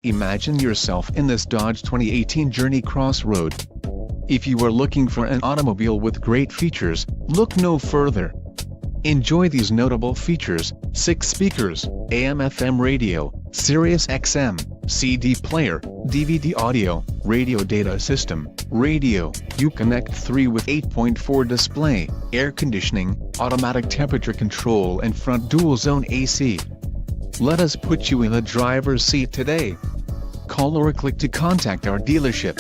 Imagine yourself in this Dodge 2018 Journey Crossroad. If you are looking for an automobile with great features, look no further. Enjoy these notable features: 6 speakers, AM/FM radio, Sirius XM, CD player, DVD audio, radio data system, radio, Uconnect 3 with 8.4 display, air conditioning, automatic temperature control and front dual-zone AC. Let us put you in the driver's seat today. Call or click to contact our dealership.